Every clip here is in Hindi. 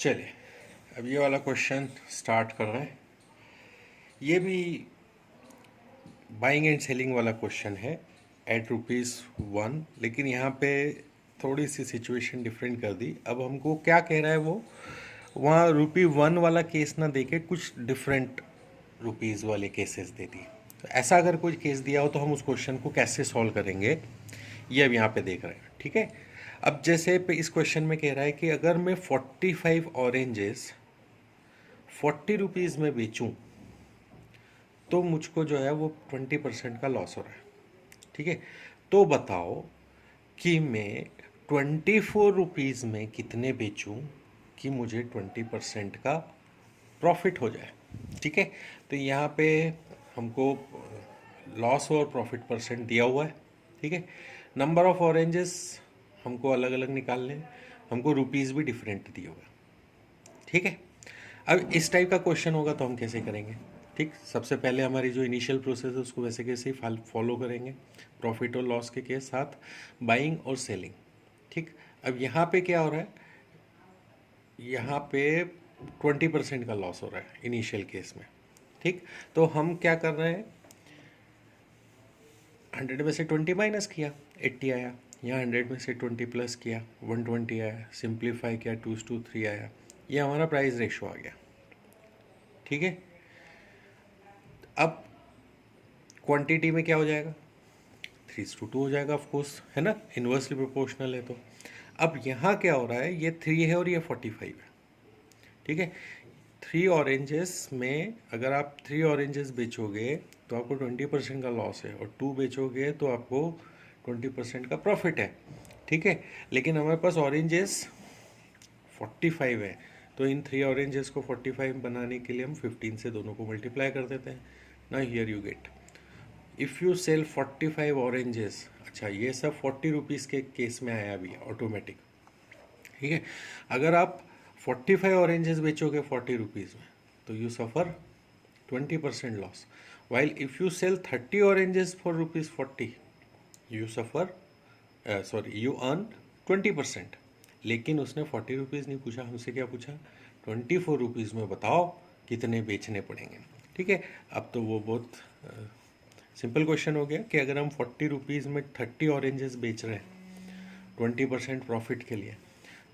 चलिए अब ये वाला क्वेश्चन स्टार्ट कर रहे हैं। ये भी बाइंग एंड सेलिंग वाला क्वेश्चन है एट ₹1, लेकिन यहाँ पे थोड़ी सी सिचुएशन डिफरेंट कर दी। अब हमको क्या कह रहा है वो, वहाँ ₹1 वाला केस ना देके कुछ डिफरेंट रुपीज़ वाले केसेस दे दिए। तो ऐसा अगर कोई केस दिया हो तो हम उस क्वेश्चन को कैसे सॉल्व करेंगे ये अब यहाँ पे देख रहे हैं। ठीक है, अब जैसे पे इस क्वेश्चन में कह रहा है कि अगर मैं 45 ऑरेंजेस 40 रुपीज़ में बेचूं तो मुझको जो है वो 20% का लॉस हो रहा है। ठीक है, तो बताओ कि मैं 24 रुपीज़ में कितने बेचूं कि मुझे 20% का प्रॉफिट हो जाए। ठीक है, तो यहाँ पे हमको लॉस और प्रॉफिट परसेंट दिया हुआ है। ठीक है, नंबर ऑफ ऑरेंजेस हमको अलग अलग निकालने हैं, हमको रुपीज़ भी डिफरेंट दिए हुए हैं। ठीक है, अब इस टाइप का क्वेश्चन होगा तो हम कैसे करेंगे। ठीक, सबसे पहले हमारी जो इनिशियल प्रोसेस है उसको वैसे कैसे ही फॉलो करेंगे, प्रॉफिट और लॉस के साथ बाइंग और सेलिंग। ठीक, अब यहाँ पे क्या हो रहा है, यहाँ पे 20% का लॉस हो रहा है इनिशियल केस में। ठीक, तो हम क्या कर रहे हैं, 100 में से 20 माइनस किया 80 आया, यहाँ 100 में से 20 प्लस किया 120 आया, सिंप्लीफाई किया 2:3 आया, ये हमारा प्राइस रेशो आ गया। ठीक है, अब क्वांटिटी में क्या हो जाएगा, 3:2 हो जाएगा ऑफकोर्स, है ना, इन्वर्सली प्रोपोर्शनल है। तो अब यहाँ क्या हो रहा है, ये 3 है और ये 45 है। ठीक है, 3 ऑरेंजेस में अगर आप 3 ऑरेंजेस बेचोगे तो आपको 20% का लॉस है, और 2 बेचोगे तो आपको 20% का प्रॉफिट है। ठीक है, लेकिन हमारे पास ऑरेंजेस 45 है, तो इन 3 ऑरेंजेस को 45 बनाने के लिए हम 15 से दोनों को मल्टीप्लाई कर देते हैं। ना here you get, if you sell 45 oranges, अच्छा ये सब 40 रुपीज़ के केस में आया अभी ऑटोमेटिक। ठीक है, अगर आप 45 ऑरेंजेस बेचोगे 40 रुपीज़ में तो you suffer 20% loss, while if you sell 30 oranges for ₹40 you suffer you earn 20%। लेकिन उसने 40 रुपीज़ नहीं पूछा, हमसे क्या पूछा, 24 रुपीज़ में बताओ कितने बेचने पड़ेंगे। ठीक है, अब तो वो बहुत सिंपल क्वेश्चन हो गया कि अगर हम 40 रुपीज़ में 30 ऑरेंजेस बेच रहे हैं 20% प्रॉफिट के लिए,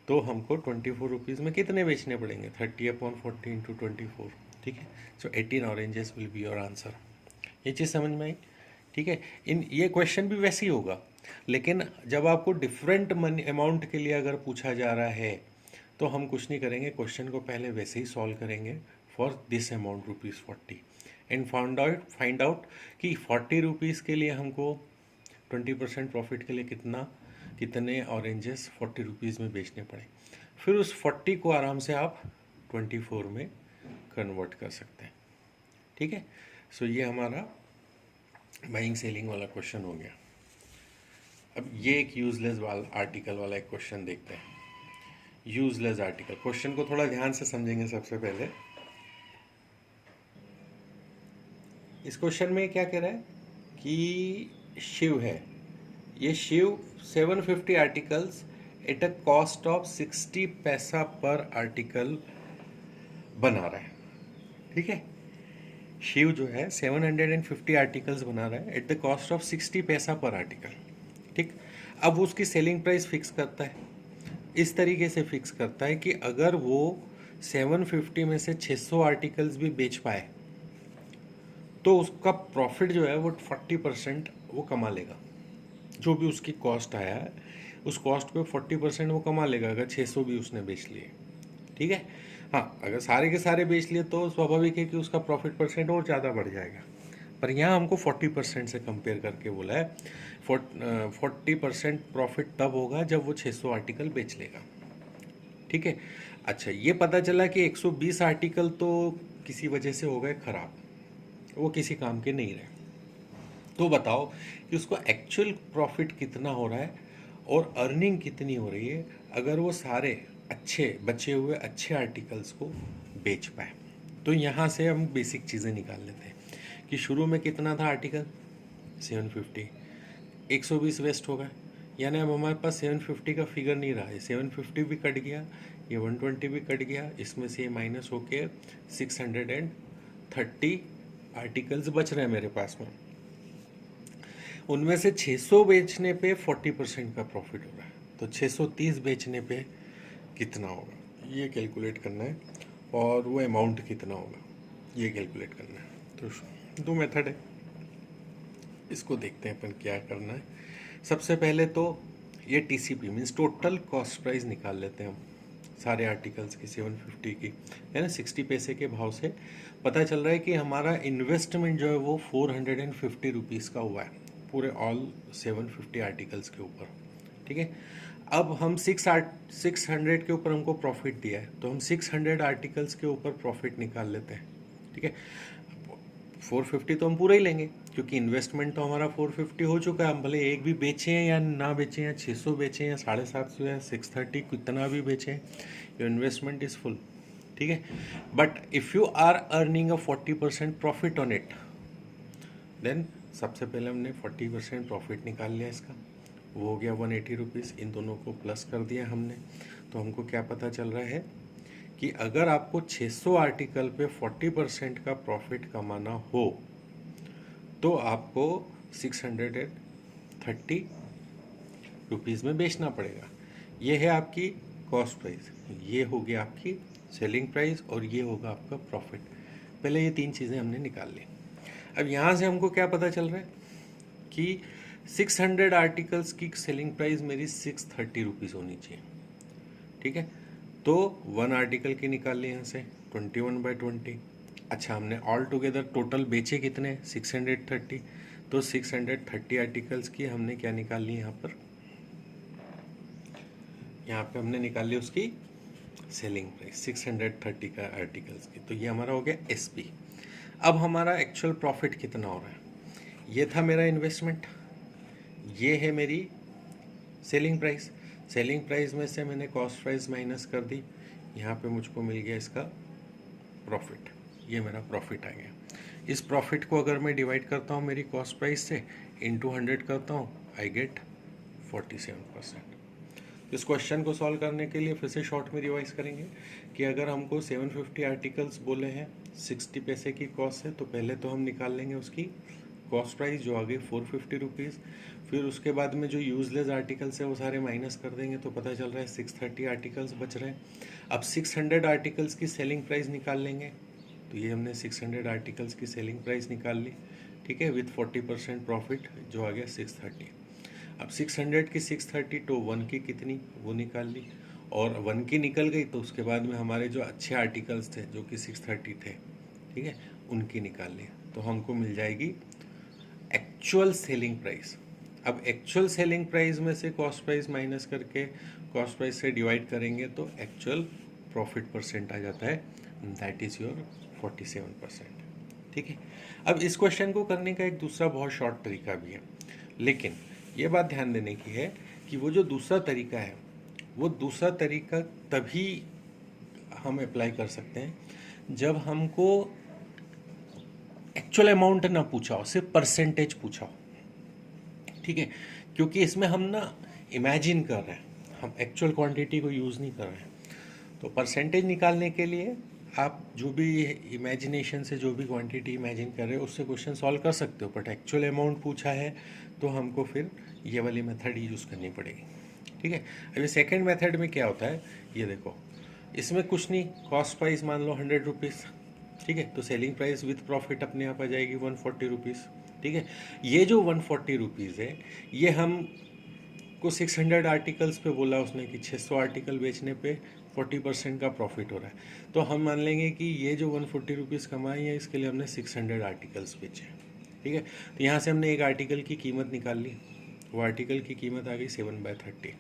तो हमको 24 रुपीज़ में कितने बेचने पड़ेंगे, 30/40 इंटू 24। ठीक है, सो 18 oranges will be your answer. ये चीज़ समझ में आई। ठीक है, इन ये क्वेश्चन भी वैसे ही होगा, लेकिन जब आपको डिफरेंट मनी अमाउंट के लिए अगर पूछा जा रहा है तो हम कुछ नहीं करेंगे, क्वेश्चन को पहले वैसे ही सॉल्व करेंगे for this amount ₹40 and find out कि 40 रुपीज़ के लिए हमको 20% प्रॉफिट के लिए कितने ऑरेंजेस 40 रुपीज़ में बेचने पड़े। फिर उस 40 को आराम से आप 24 में कन्वर्ट कर सकते हैं। ठीक है, सो ये हमारा बाइंग सेलिंग वाला क्वेश्चन हो गया। अब ये एक यूजलेस वाला आर्टिकल वाला एक क्वेश्चन देखते हैं। यूजलेस आर्टिकल, क्वेश्चन को थोड़ा ध्यान से समझेंगे। सबसे पहले इस क्वेश्चन में क्या कह रहा है कि शिव है, ये Shiv 750 articles at a cost of 60 paisa पर आर्टिकल बना रहा है। ठीक है, शिव जो है 750 आर्टिकल्स बना रहा है at the cost of 60 paisa पर आर्टिकल। ठीक, अब वो उसकी सेलिंग प्राइस फिक्स करता है, इस तरीके से फिक्स करता है कि अगर वो 750 में से 600 आर्टिकल्स भी बेच पाए तो उसका प्रॉफिट जो है वो 40% वो कमा लेगा। जो भी उसकी कॉस्ट आया है उस कॉस्ट पे 40% वो कमा लेगा अगर 600 भी उसने बेच लिए। ठीक है, हाँ अगर सारे के सारे बेच लिए तो स्वाभाविक है कि उसका प्रॉफिट परसेंट और ज़्यादा बढ़ जाएगा, पर यहाँ हमको 40% से कंपेयर करके बोला है 40% प्रॉफिट तब होगा जब वो 600 आर्टिकल बेच लेगा। ठीक है, अच्छा ये पता चला कि 120 आर्टिकल तो किसी वजह से हो गए ख़राब, वो किसी काम के नहीं रहे, तो बताओ कि उसको एक्चुअल प्रॉफिट कितना हो रहा है और अर्निंग कितनी हो रही है अगर वो सारे अच्छे बचे हुए अच्छे आर्टिकल्स को बेच पाए। तो यहाँ से हम बेसिक चीज़ें निकाल लेते हैं कि शुरू में कितना था आर्टिकल 750, 120 वेस्ट होगा, यानी अब हमारे पास 750 का फिगर नहीं रहा है, 750 भी कट गया, ये 120 भी कट गया, इसमें से ये माइनस होके 630 आर्टिकल्स बच रहे हैं मेरे पास में। उनमें से 600 बेचने पे 40% का प्रॉफिट हो रहा है, तो 630 बेचने पे कितना होगा ये कैलकुलेट करना है, और वो अमाउंट कितना होगा ये कैलकुलेट करना है। तो दो मेथड है, इसको देखते हैं अपन क्या करना है। सबसे पहले तो ये TCP means total cost price निकाल लेते हैं हम सारे आर्टिकल्स की 750 की, है ना। 60 पैसे के भाव से पता चल रहा है कि हमारा इन्वेस्टमेंट जो है वो 450 रुपीज़ का हुआ है पूरे ऑल 750 आर्टिकल्स के ऊपर, ठीक है। अब हम 600 के ऊपर हमको प्रॉफिट दिया है, तो हम 600 आर्टिकल्स के ऊपर प्रॉफिट निकाल लेते हैं, ठीक है। 450 तो हम पूरा ही लेंगे क्योंकि इन्वेस्टमेंट तो हमारा 450 हो चुका है। हम भले एक भी बेचें या ना बेचें, या 600 बेचें या 750 या 630 कितना भी बेचें, योर इन्वेस्टमेंट इज फुल, ठीक है। But if you are earning a 40% profit on it, then सबसे पहले हमने 40% प्रॉफिट निकाल लिया इसका, वो हो गया 180 रुपीज़। इन दोनों को प्लस कर दिया हमने, तो हमको क्या पता चल रहा है कि अगर आपको 600 आर्टिकल पे 40% का प्रॉफिट कमाना हो तो आपको 630 रुपीज़ में बेचना पड़ेगा। ये है आपकी कॉस्ट प्राइस, ये होगी आपकी सेलिंग प्राइस, और ये होगा आपका प्रॉफिट। पहले ये तीन चीज़ें हमने निकाल ली। अब यहाँ से हमको क्या पता चल रहा है कि 600 आर्टिकल्स की सेलिंग प्राइस मेरी 630 रुपीज़ होनी चाहिए, ठीक है। तो 1 आर्टिकल की निकाल ली यहाँ से 21/20। अच्छा, हमने ऑल टुगेदर टोटल बेचे कितने 630, तो 630 आर्टिकल्स की हमने क्या निकाल ली यहाँ पे हमने निकाल ली उसकी सेलिंग प्राइस 630 का आर्टिकल्स की। तो ये हमारा हो गया एसपी। अब हमारा एक्चुअल प्रॉफिट कितना हो रहा है, ये था मेरा इन्वेस्टमेंट, ये है मेरी सेलिंग प्राइस। सेलिंग प्राइस में से मैंने कॉस्ट प्राइस माइनस कर दी, यहाँ पे मुझको मिल गया इसका प्रॉफिट, ये मेरा प्रॉफिट आ गया। इस प्रॉफिट को अगर मैं डिवाइड करता हूँ मेरी कॉस्ट प्राइस से, इंटू 100 करता हूँ, आई गेट 47%। इस क्वेश्चन को सॉल्व करने के लिए फिर से शॉर्ट में रिवाइज करेंगे कि अगर हमको 750 आर्टिकल्स बोले हैं 60 पैसे की कॉस्ट है, तो पहले तो हम निकाल लेंगे उसकी कॉस्ट प्राइस जो आ गई 450 रुपीज़। फिर उसके बाद में जो यूजलेस आर्टिकल्स है वो सारे माइनस कर देंगे, तो पता चल रहा है 630 आर्टिकल्स बच रहे हैं। अब 600 आर्टिकल्स की सेलिंग प्राइस निकाल लेंगे, तो ये हमने 600 आर्टिकल्स की सेलिंग प्राइस निकाल ली, ठीक है, विथ 40% प्रॉफिट जो आ गया 630। अब 600 की 630 तो 1 की कितनी वो निकाल ली, और 1 की निकल गई तो उसके बाद में हमारे जो अच्छे आर्टिकल्स थे जो कि 630 थे, ठीक है, उनकी निकाल ली, तो हमको मिल जाएगी एक्चुअल सेलिंग प्राइस। अब एक्चुअल सेलिंग प्राइस में से कॉस्ट प्राइस माइनस करके कॉस्ट प्राइस से डिवाइड करेंगे तो एक्चुअल प्रॉफिट परसेंट आ जाता है, दैट इज़ योर 47%, ठीक है। अब इस क्वेश्चन को करने का एक दूसरा बहुत शॉर्ट तरीका भी है, लेकिन ये बात ध्यान देने की है कि वो जो दूसरा तरीका है वो दूसरा तरीका तभी हम अप्लाई कर सकते हैं जब हमको एक्चुअल अमाउंट ना पूछा हो, सिर्फ परसेंटेज पूछा हो, ठीक है। क्योंकि इसमें हम ना इमेजिन कर रहे हैं, हम एक्चुअल क्वांटिटी को यूज़ नहीं कर रहे हैं। तो परसेंटेज निकालने के लिए आप जो भी इमेजिनेशन से जो भी क्वांटिटी इमेजिन कर रहे हो उससे क्वेश्चन सॉल्व कर सकते हो, बट एक्चुअल अमाउंट पूछा है तो हमको फिर ये वाली मेथड यूज़ करनी पड़ेगी, ठीक है। अभी सेकेंड मेथड में क्या होता है, ये देखो, इसमें कुछ नहीं, कॉस्ट प्राइस मान लो 100 रुपीज़, ठीक है, तो सेलिंग प्राइस विथ प्रॉफिट अपने आप आ जाएगी 140 रुपीज़, ठीक है। ये जो 140 रुपीज़ है ये हम को 600 आर्टिकल्स पे बोला उसने कि 600 आर्टिकल बेचने पे 40% का प्रॉफिट हो रहा है, तो हम मान लेंगे कि ये जो 140 रुपीज़ कमाई है इसके लिए हमने 600 आर्टिकल्स बेचे, ठीक है। तो यहाँ से हमने एक आर्टिकल की कीमत निकाल ली, वो आर्टिकल की कीमत आ गई 7/30,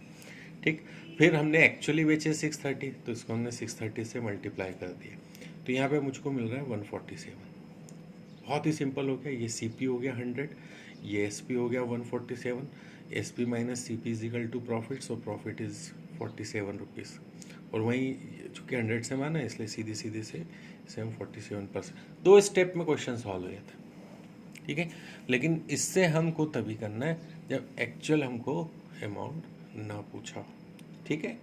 ठीक। फिर हमने एक्चुअली बेचे 630, तो इसको हमने 630 से मल्टीप्लाई कर दिया, तो यहाँ पे मुझको मिल रहा है 147। बहुत ही सिंपल हो गया, ये CP हो गया 100, ये SP हो गया 147, SP minus CP is equal to profit, so profit is 47 rupees. और वहीं चूँकि 100 से माना है इसलिए सीधे से हम 47%, 2 स्टेप में क्वेश्चन सॉल्व हो जाता है, ठीक है। लेकिन इससे हमको तभी करना है जब एक्चुअल हमको अमाउंट ना पूछा, ठीक है।